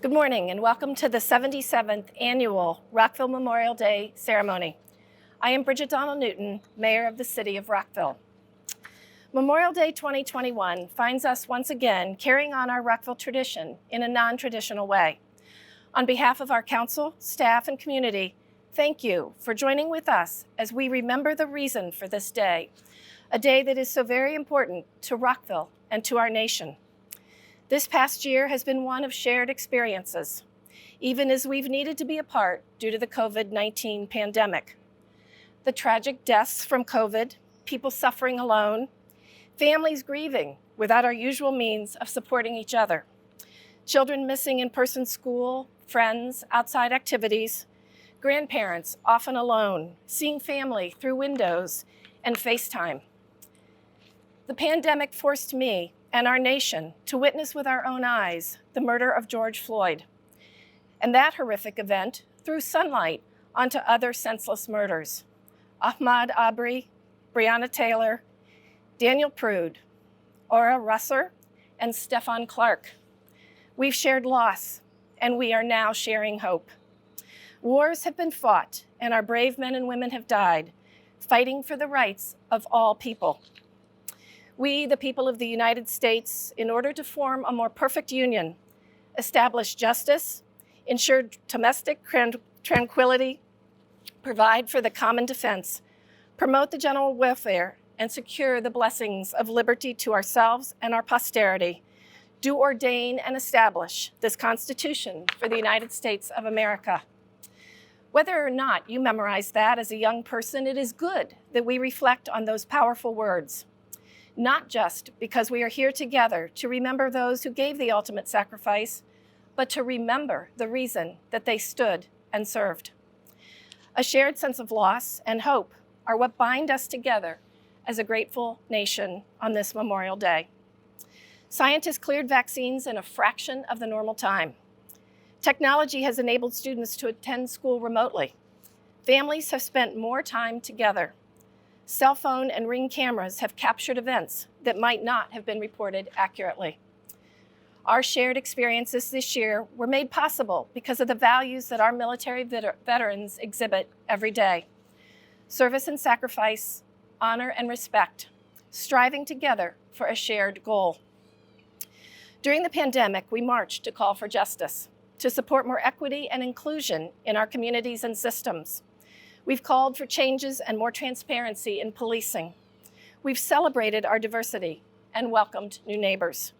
Good morning and welcome to the 77th Annual Rockville Memorial Day Ceremony. I am Bridget Donnell Newton, Mayor of the City of Rockville. Memorial Day 2021 finds us once again carrying on our Rockville tradition in a non-traditional way. On behalf of our council, staff, and community, thank you for joining with us as we remember the reason for this day, a day that is so very important to Rockville and to our nation. This past year has been one of shared experiences, even as we've needed to be apart due to the COVID-19 pandemic. The tragic deaths from COVID, people suffering alone, families grieving without our usual means of supporting each other, children missing in-person school, friends, outside activities, grandparents often alone, seeing family through windows and FaceTime. The pandemic forced me and our nation to witness with our own eyes the murder of George Floyd. And that horrific event threw sunlight onto other senseless murders. Ahmaud Arbery, Breonna Taylor, Daniel Prude, Ora Russer, and Stephon Clark. We've shared loss, and we are now sharing hope. Wars have been fought, and our brave men and women have died, fighting for the rights of all people. We, the people of the United States, in order to form a more perfect union, establish justice, ensure domestic tranquility, provide for the common defense, promote the general welfare, and secure the blessings of liberty to ourselves and our posterity, do ordain and establish this Constitution for the United States of America. Whether or not you memorized that as a young person, it is good that we reflect on those powerful words. Not just because we are here together to remember those who gave the ultimate sacrifice, but to remember the reason that they stood and served. A shared sense of loss and hope are what bind us together as a grateful nation on this Memorial Day. Scientists cleared vaccines in a fraction of the normal time. Technology has enabled students to attend school remotely. Families have spent more time together. Cell phone and Ring cameras have captured events that might not have been reported accurately. Our shared experiences this year were made possible because of the values that our military veterans exhibit every day. Service and sacrifice, honor and respect, striving together for a shared goal. During the pandemic, we marched to call for justice, to support more equity and inclusion in our communities and systems. We've called for changes and more transparency in policing. We've celebrated our diversity and welcomed new neighbors.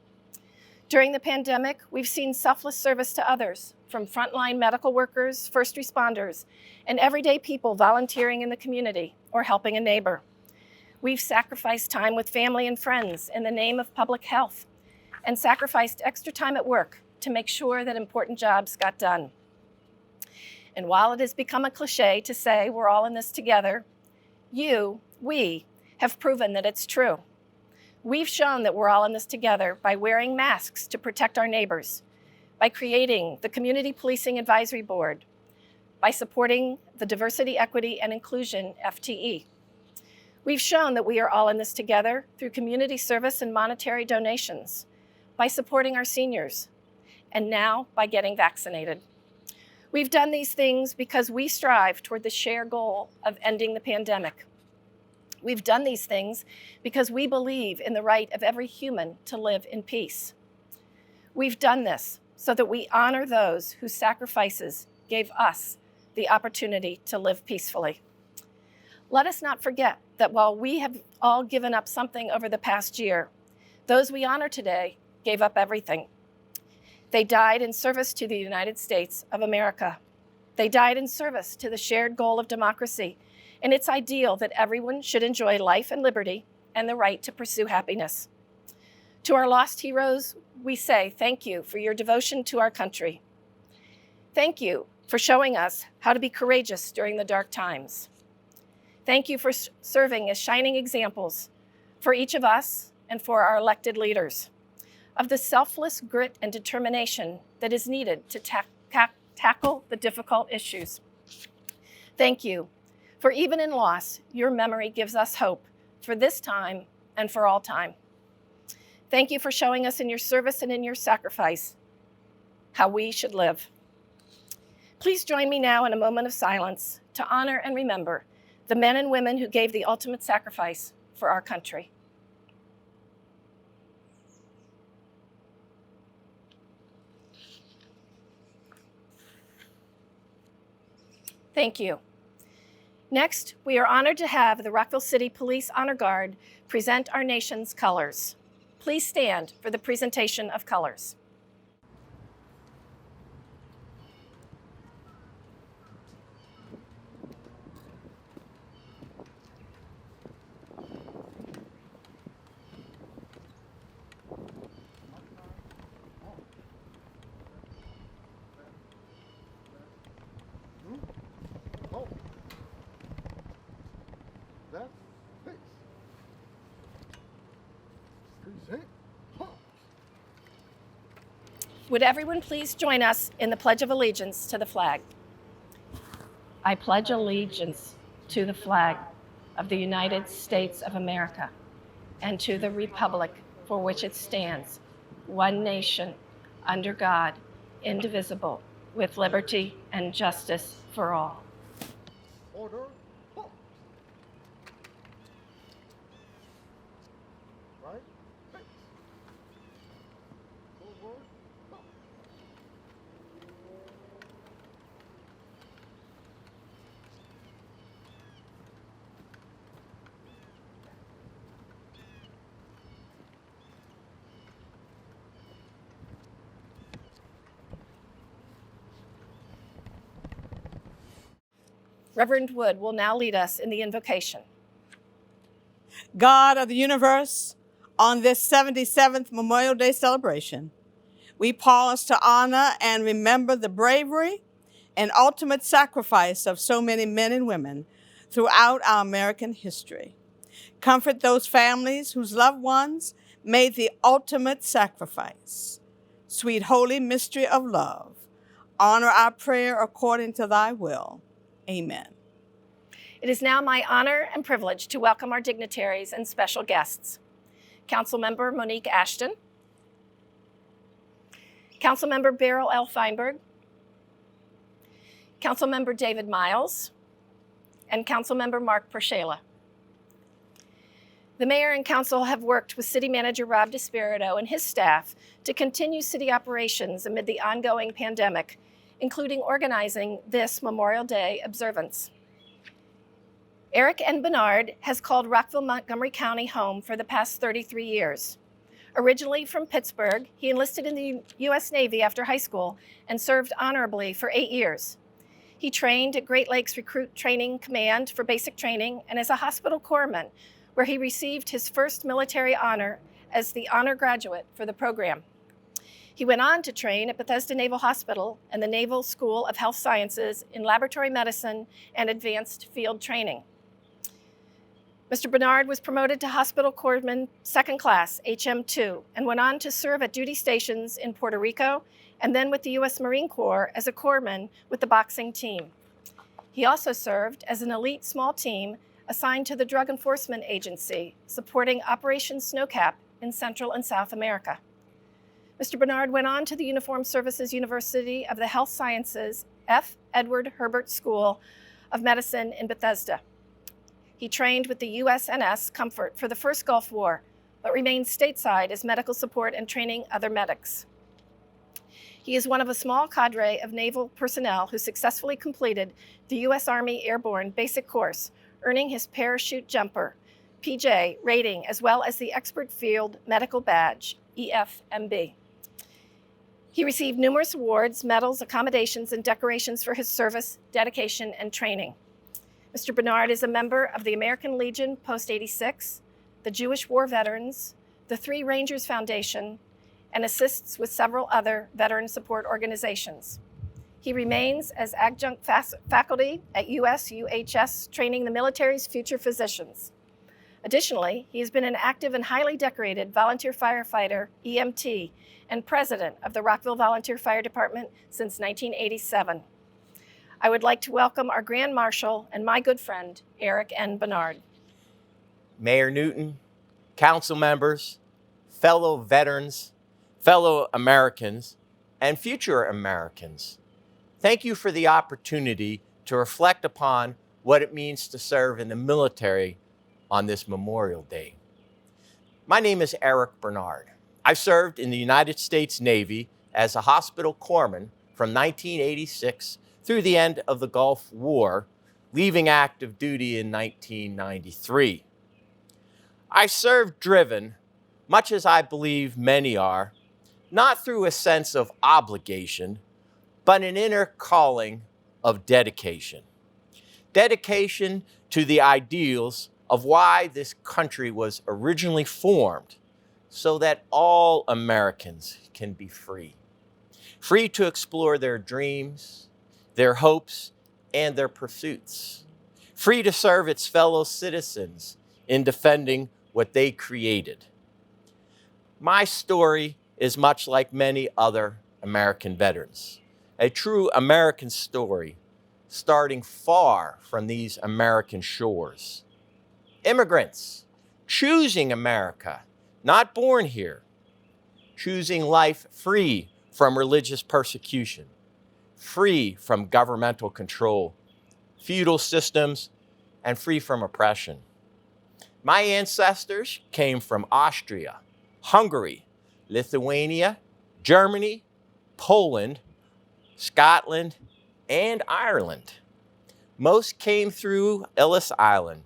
During the pandemic, we've seen selfless service to others, from frontline medical workers, first responders, and everyday people volunteering in the community or helping a neighbor. We've sacrificed time with family and friends in the name of public health and sacrificed extra time at work to make sure that important jobs got done. And while it has become a cliche to say we're all in this together, we have proven that it's true. We've shown that we're all in this together by wearing masks to protect our neighbors, by creating the Community Policing Advisory Board, by supporting the Diversity, Equity, and Inclusion FTE. We've shown that we are all in this together through community service and monetary donations, by supporting our seniors, and now by getting vaccinated. We've done these things because we strive toward the shared goal of ending the pandemic. We've done these things because we believe in the right of every human to live in peace. We've done this so that we honor those whose sacrifices gave us the opportunity to live peacefully. Let us not forget that while we have all given up something over the past year, those we honor today gave up everything. They died in service to the United States of America. They died in service to the shared goal of democracy and its ideal that everyone should enjoy life and liberty and the right to pursue happiness. To our lost heroes, we say thank you for your devotion to our country. Thank you for showing us how to be courageous during the dark times. Thank you for serving as shining examples for each of us and for our elected leaders of the selfless grit and determination that is needed to tackle the difficult issues. Thank you, for even in loss, your memory gives us hope for this time and for all time. Thank you for showing us in your service and in your sacrifice how we should live. Please join me now in a moment of silence to honor and remember the men and women who gave the ultimate sacrifice for our country. Thank you. Next, we are honored to have the Rockville City Police Honor Guard present our nation's colors. Please stand for the presentation of colors. Would everyone please join us in the Pledge of Allegiance to the flag? I pledge allegiance to the flag of the United States of America and to the republic for which it stands, one nation, under God, indivisible, with liberty and justice for all. Order. Right. Face. Forward. Reverend Wood will now lead us in the invocation. God of the universe, on this 77th Memorial Day celebration, we pause to honor and remember the bravery and ultimate sacrifice of so many men and women throughout our American history. Comfort those families whose loved ones made the ultimate sacrifice. Sweet holy mystery of love, honor our prayer according to thy will. Amen. It is now my honor and privilege to welcome our dignitaries and special guests. Councilmember Monique Ashton, Councilmember Beryl L. Feinberg, Councilmember David Miles, and Councilmember Mark Pershela. The mayor and council have worked with City Manager Rob DeSpirito and his staff to continue city operations amid the ongoing pandemic, including organizing this Memorial Day observance. Eric N. Bernard has called Rockville, Montgomery County home for the past 33 years. Originally from Pittsburgh, he enlisted in the U.S. Navy after high school and served honorably for 8 years. He trained at Great Lakes Recruit Training Command for basic training and as a hospital corpsman, where he received his first military honor as the honor graduate for the program. He went on to train at Bethesda Naval Hospital and the Naval School of Health Sciences in laboratory medicine and advanced field training. Mr. Bernard was promoted to Hospital Corpsman Second Class, HM2, and went on to serve at duty stations in Puerto Rico and then with the U.S. Marine Corps as a corpsman with the boxing team. He also served as an elite small team assigned to the Drug Enforcement Agency, supporting Operation Snowcap in Central and South America. Mr. Bernard went on to the Uniformed Services University of the Health Sciences F. Edward Herbert School of Medicine in Bethesda. He trained with the USNS Comfort for the first Gulf War, but remained stateside as medical support and training other medics. He is one of a small cadre of naval personnel who successfully completed the U.S. Army Airborne Basic Course, earning his parachute jumper, PJ, rating, as well as the Expert Field Medical Badge, EFMB. He received numerous awards, medals, accommodations, and decorations for his service, dedication, and training. Mr. Bernard is a member of the American Legion Post 86, the Jewish War Veterans, the Three Rangers Foundation, and assists with several other veteran support organizations. He remains as adjunct faculty at USUHS, training the military's future physicians. Additionally, he has been an active and highly decorated volunteer firefighter, EMT, and president of the Rockville Volunteer Fire Department since 1987. I would like to welcome our Grand Marshal and my good friend, Eric N. Bernard. Mayor Newton, council members, fellow veterans, fellow Americans, and future Americans, thank you for the opportunity to reflect upon what it means to serve in the military on this Memorial Day. My name is Eric Bernard. I served in the United States Navy as a hospital corpsman from 1986 through the end of the Gulf War, leaving active duty in 1993. I served driven, much as I believe many are, not through a sense of obligation, but an inner calling of dedication. Dedication to the ideals of why this country was originally formed, so that all Americans can be free. Free to explore their dreams, their hopes, and their pursuits. Free to serve its fellow citizens in defending what they created. My story is much like many other American veterans. A true American story starting far from these American shores. Immigrants choosing America, not born here. Choosing life free from religious persecution, free from governmental control, feudal systems, and free from oppression. My ancestors came from Austria, Hungary, Lithuania, Germany, Poland, Scotland, and Ireland. Most came through Ellis Island.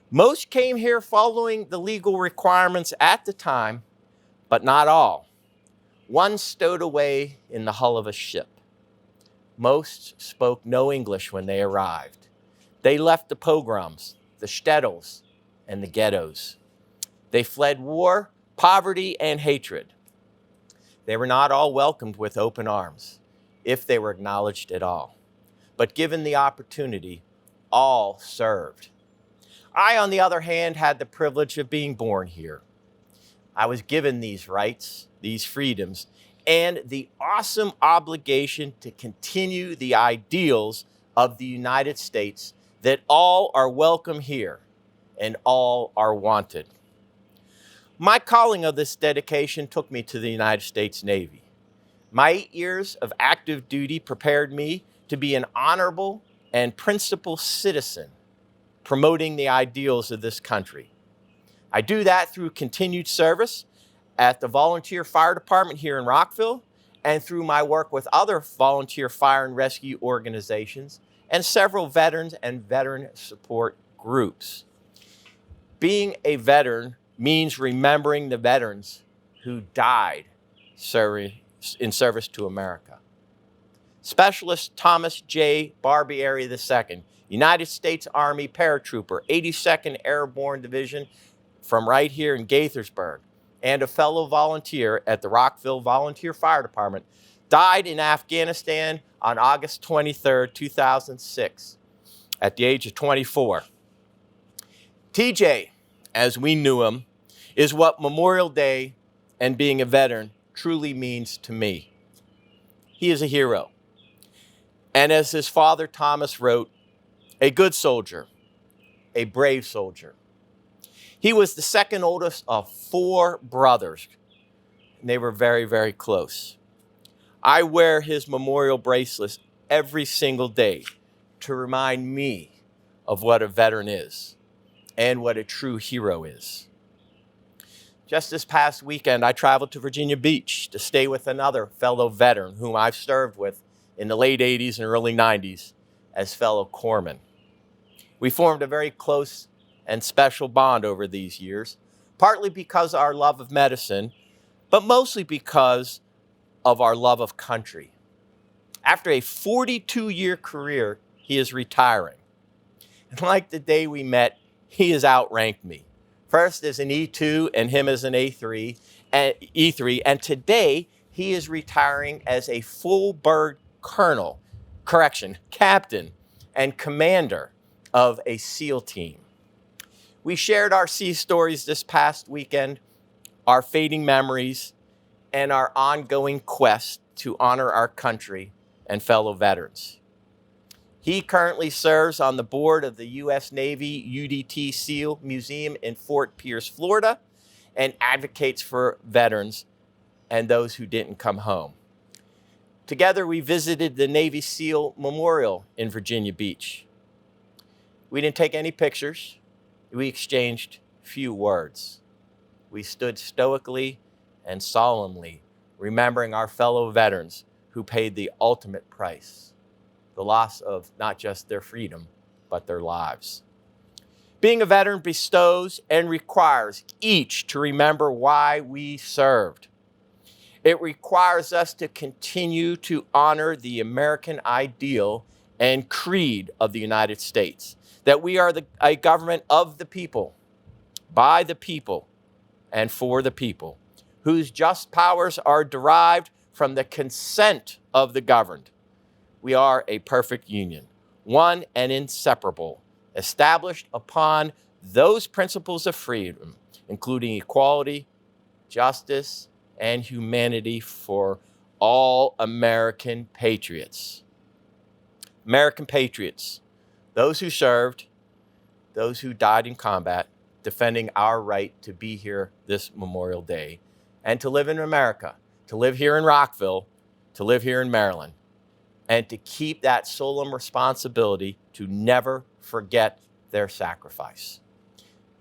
Most came here following the legal requirements at the time, but not all. One stowed away in the hull of a ship. Most spoke no English when they arrived. They left the pogroms, the shtetls, and the ghettos. They fled war, poverty, and hatred. They were not all welcomed with open arms, if they were acknowledged at all. But given the opportunity, all served. I, on the other hand, had the privilege of being born here. I was given these rights, these freedoms, and the awesome obligation to continue the ideals of the United States, that all are welcome here and all are wanted. My calling of this dedication took me to the United States Navy. My 8 years of active duty prepared me to be an honorable and principled citizen, promoting the ideals of this country. I do that through continued service at the Volunteer Fire Department here in Rockville, and through my work with other volunteer fire and rescue organizations and several veterans and veteran support groups. Being a veteran means remembering the veterans who died in service to America. Specialist Thomas J. Barbieri II, United States Army paratrooper, 82nd Airborne Division from right here in Gaithersburg, and a fellow volunteer at the Rockville Volunteer Fire Department, died in Afghanistan on August 23, 2006, at the age of 24. TJ, as we knew him, is what Memorial Day and being a veteran truly means to me. He is a hero. And as his father Thomas wrote, a good soldier, a brave soldier. He was the second oldest of 4 brothers, and they were very, very close. I wear his memorial bracelets every single day to remind me of what a veteran is and what a true hero is. Just this past weekend, I traveled to Virginia Beach to stay with another fellow veteran whom I've served with in the late 80s and early 90s as fellow corpsmen. We formed a very close and special bond over these years, partly because of our love of medicine, but mostly because of our love of country. After a 42-year career, he is retiring. And like the day we met, he has outranked me. First as an E2 and him as an E3, and today he is retiring as a full bird captain, and commander of a SEAL team. We shared our sea stories this past weekend, our fading memories, and our ongoing quest to honor our country and fellow veterans. He currently serves on the board of the U.S. Navy UDT SEAL Museum in Fort Pierce, Florida, and advocates for veterans and those who didn't come home. Together, we visited the Navy SEAL Memorial in Virginia Beach. We didn't take any pictures. We exchanged few words. We stood stoically and solemnly, remembering our fellow veterans who paid the ultimate price, the loss of not just their freedom, but their lives. Being a veteran bestows and requires each to remember why we served. It requires us to continue to honor the American ideal and creed of the United States, that we are a government of the people, by the people, and for the people, whose just powers are derived from the consent of the governed. We are a perfect union, one and inseparable, established upon those principles of freedom, including equality, justice, and humanity for all American patriots. American patriots, those who served, those who died in combat, defending our right to be here this Memorial Day and to live in America, to live here in Rockville, to live here in Maryland, and to keep that solemn responsibility to never forget their sacrifice.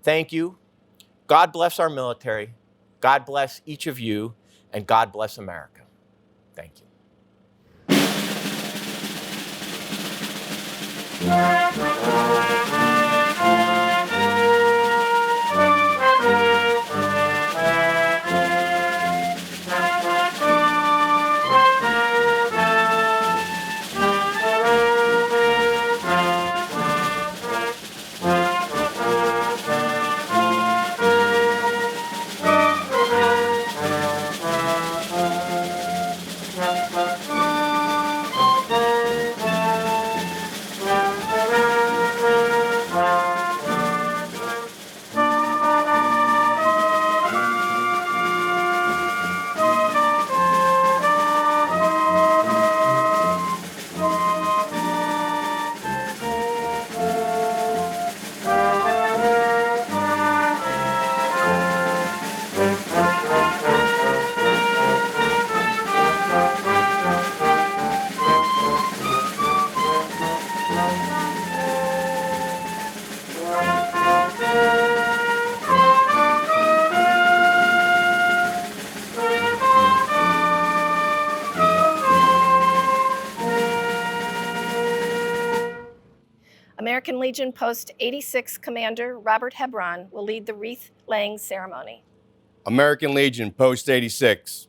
Thank you. God bless our military. God bless each of you, and God bless America. Thank you. American Legion Post 86 Commander Robert HEBRON will lead the wreath-laying ceremony. American Legion, Post 86.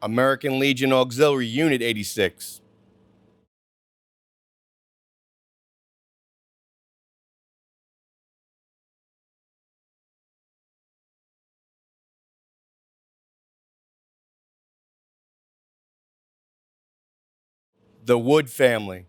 American Legion Auxiliary Unit 86. The Wood Family.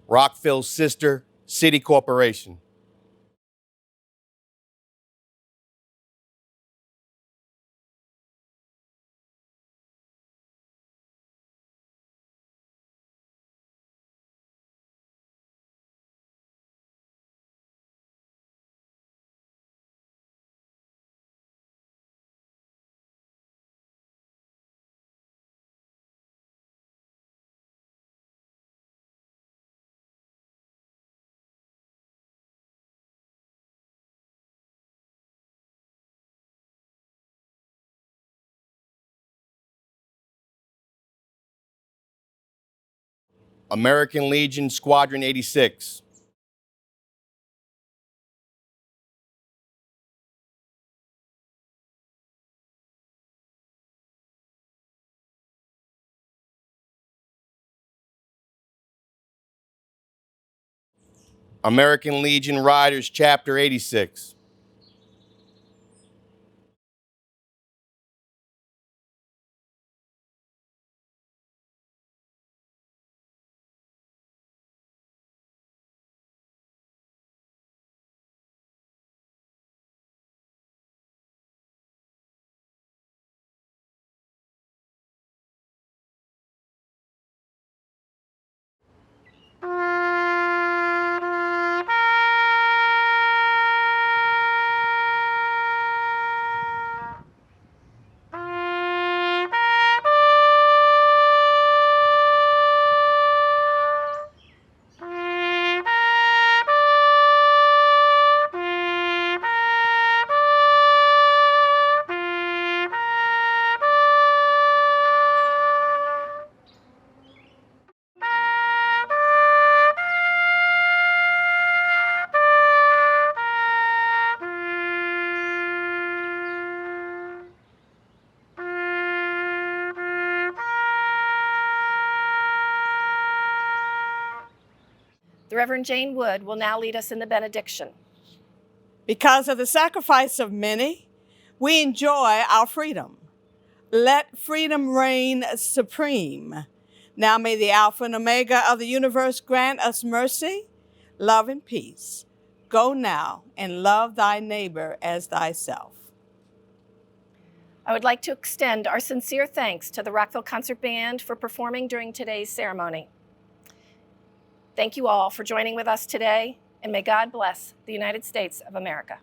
Rockville Sister City Corporation. American Legion Squadron 86. American Legion Riders, Chapter 86. The Reverend Jane Wood will now lead us in the benediction. Because of the sacrifice of many, we enjoy our freedom. Let freedom reign supreme. Now may the Alpha and Omega of the universe grant us mercy, love, and peace. Go now and love thy neighbor as thyself. I would like to extend our sincere thanks to the Rockville Concert Band for performing during today's ceremony. Thank you all for joining with us today, and may God bless the United States of America.